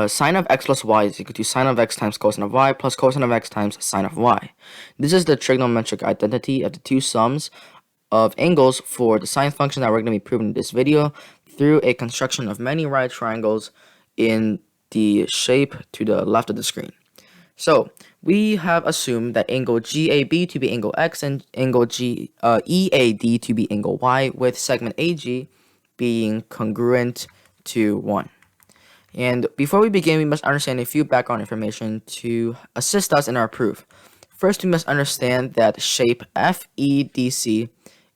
sine of x plus y is equal to sine of x times cosine of y plus cosine of x times sine of y. This is the trigonometric identity of the two sums of angles for the sine function that we're going to be proving in this video through a construction of many right triangles in the shape to the left of the screen. So we have assumed that angle GAB to be angle x and angle EAD to be angle y, with segment AG being congruent to 1. And before we begin, we must understand a few background information to assist us in our proof. First, we must understand that shape FEDC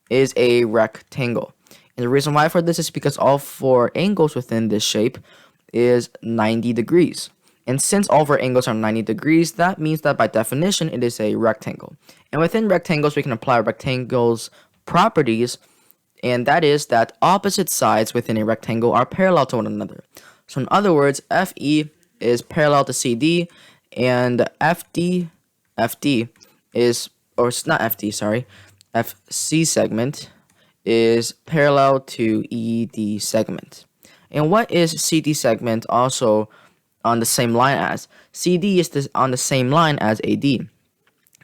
is a rectangle. And the reason why for this is because all four angles within this shape is 90 degrees. And since all four angles are 90 degrees, that means that by definition it is a rectangle. And within rectangles, we can apply rectangles properties, and that is that opposite sides within a rectangle are parallel to one another. So in other words, FE is parallel to CD, and FD is, or it's not FD, sorry, FC segment is parallel to ED segment. And what is CD segment also on the same line as? CD is on the same line as AD.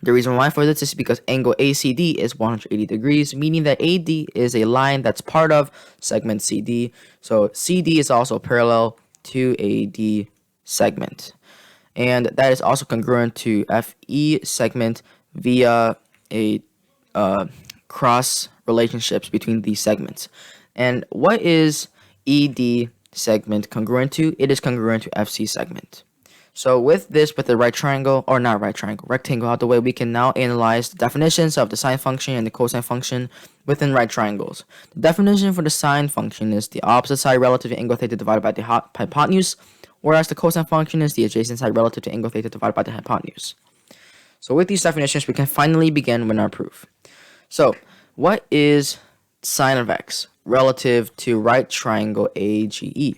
The reason why for this is because angle ACD is 180 degrees, meaning that AD is a line that's part of segment CD. So CD is also parallel to AD segment. And that is also congruent to FE segment via a cross relationships between these segments. And what is ED segment congruent to? It is congruent to FC segment. So with this, with the right triangle, or not right triangle, rectangle out the way, we can now analyze the definitions of the sine function and the cosine function within right triangles. The definition for the sine function is the opposite side relative to angle theta divided by the hypotenuse, whereas the cosine function is the adjacent side relative to angle theta divided by the hypotenuse. So with these definitions, we can finally begin with our proof. So what is sine of x relative to right triangle AGE?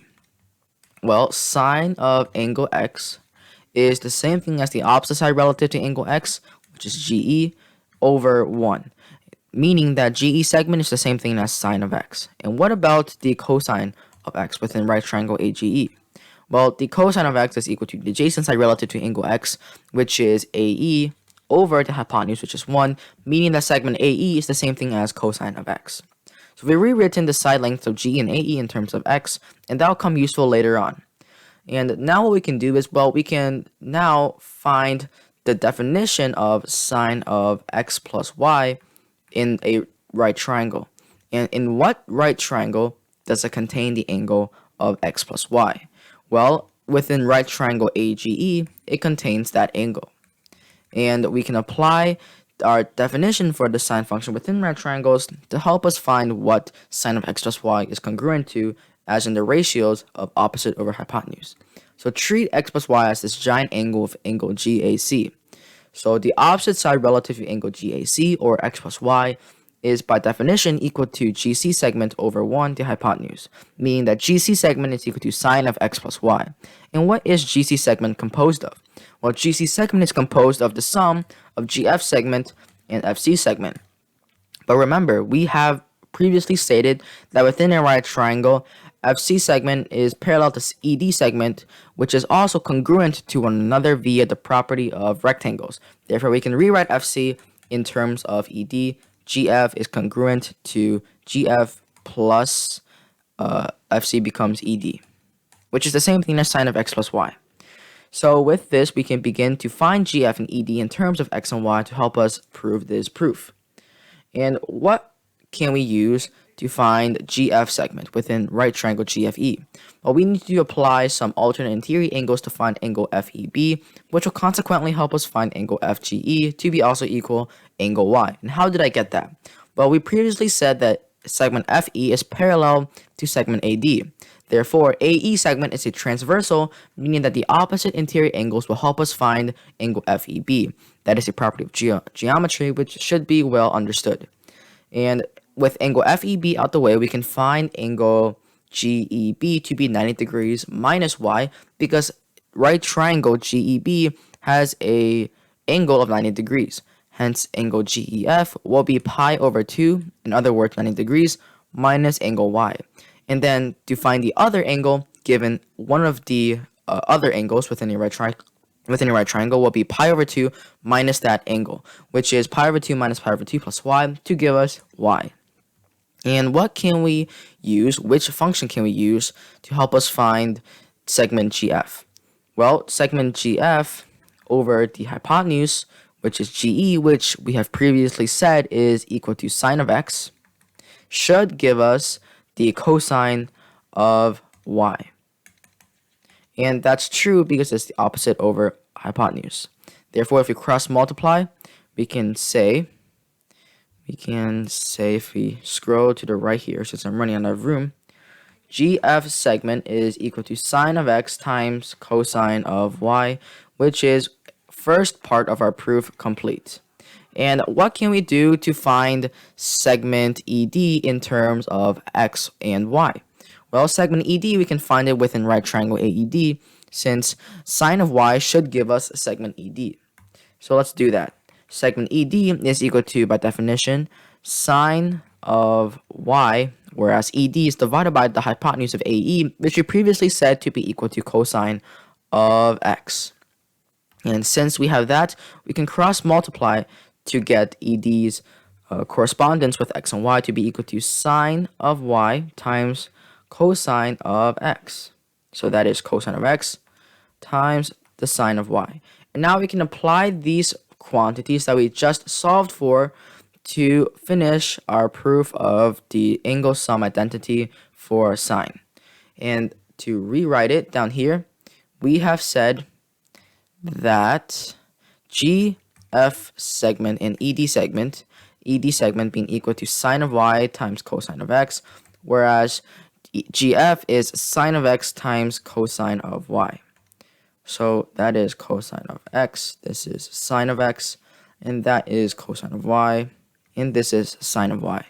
Well, sine of angle x is the same thing as the opposite side relative to angle x, which is GE, over 1, meaning that GE segment is the same thing as sine of x. And what about the cosine of x within right triangle AGE? Well, the cosine of x is equal to the adjacent side relative to angle x, which is AE, over the hypotenuse, which is 1, meaning that segment AE is the same thing as cosine of x. So we've rewritten the side lengths of G and AE in terms of x, and that will come useful later on. And now what we can do is, well, we can now find the definition of sine of x plus y in a right triangle. And in what right triangle does it contain the angle of x plus y? Well, within right triangle AGE, it contains that angle. And we can apply our definition for the sine function within right triangles to help us find what sine of x plus y is congruent to, as in the ratios of opposite over hypotenuse. So treat x plus y as this giant angle of angle GAC. So the opposite side relative to angle GAC, or x plus y, is by definition equal to GC segment over 1 the hypotenuse, meaning that GC segment is equal to sine of x plus y. And what is GC segment composed of? Well, GC segment is composed of the sum of GF segment and FC segment. But remember, we have previously stated that within a right triangle, FC segment is parallel to ED segment, which is also congruent to one another via the property of rectangles. Therefore, we can rewrite FC in terms of ED. GF is congruent to GF plus FC becomes ED, which is the same thing as sine of x plus y. So with this, we can begin to find GF and ED in terms of x and y to help us prove this proof. And what can we use to find GF segment within right triangle GFE? Well, we need to apply some alternate interior angles to find angle FEB, which will consequently help us find angle FGE to be also equal angle Y. And how did I get that? Well, we previously said that segment FE is parallel to segment AD. Therefore, AE segment is a transversal, meaning that the opposite interior angles will help us find angle FEB. That is a property of geometry, which should be well understood. And with angle FEB out the way, we can find angle GEB to be 90 degrees minus y, because right triangle GEB has a angle of 90 degrees. Hence, angle GEF will be pi over 2, in other words, 90 degrees, minus angle y. And then to find the other angle, given one of the other angles within a right triangle will be pi over 2 minus that angle, which is pi over 2 minus pi over 2 plus y to give us y. And what can we use? Which function can we use to help us find segment GF? Well, segment GF over the hypotenuse, which is GE, which we have previously said is equal to sine of x, should give us the cosine of y. And that's true because it's the opposite over hypotenuse. Therefore, if we cross multiply, we can say if we scroll to the right here, since I'm running out of room, GF segment is equal to sine of x times cosine of y, which is first part of our proof complete. And what can we do to find segment ED in terms of x and y? Well, segment ED, we can find it within right triangle AED, since sine of y should give us segment ED. So let's do that. Segment ED is equal to, by definition, sine of y, whereas ED is divided by the hypotenuse of AE, which we previously said to be equal to cosine of x. And since we have that, we can cross multiply to get ED's correspondence with x and y to be equal to sine of y times cosine of x. So that is cosine of x times the sine of y. And now we can apply these quantities that we just solved for to finish our proof of the angle sum identity for sine. And to rewrite it down here, we have said that GF segment and ED segment being equal to sine of y times cosine of x, whereas GF is sine of x times cosine of y. So that is cosine of x, this is sine of x, and that is cosine of y, and this is sine of y.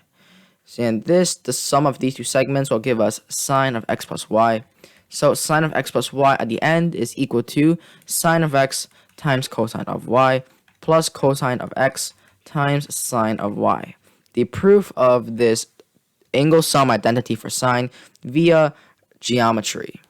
And the sum of these two segments will give us sine of x plus y. So sine of x plus y at the end is equal to sine of x times cosine of y plus cosine of x times sine of y. The proof of this angle sum identity for sine via geometry.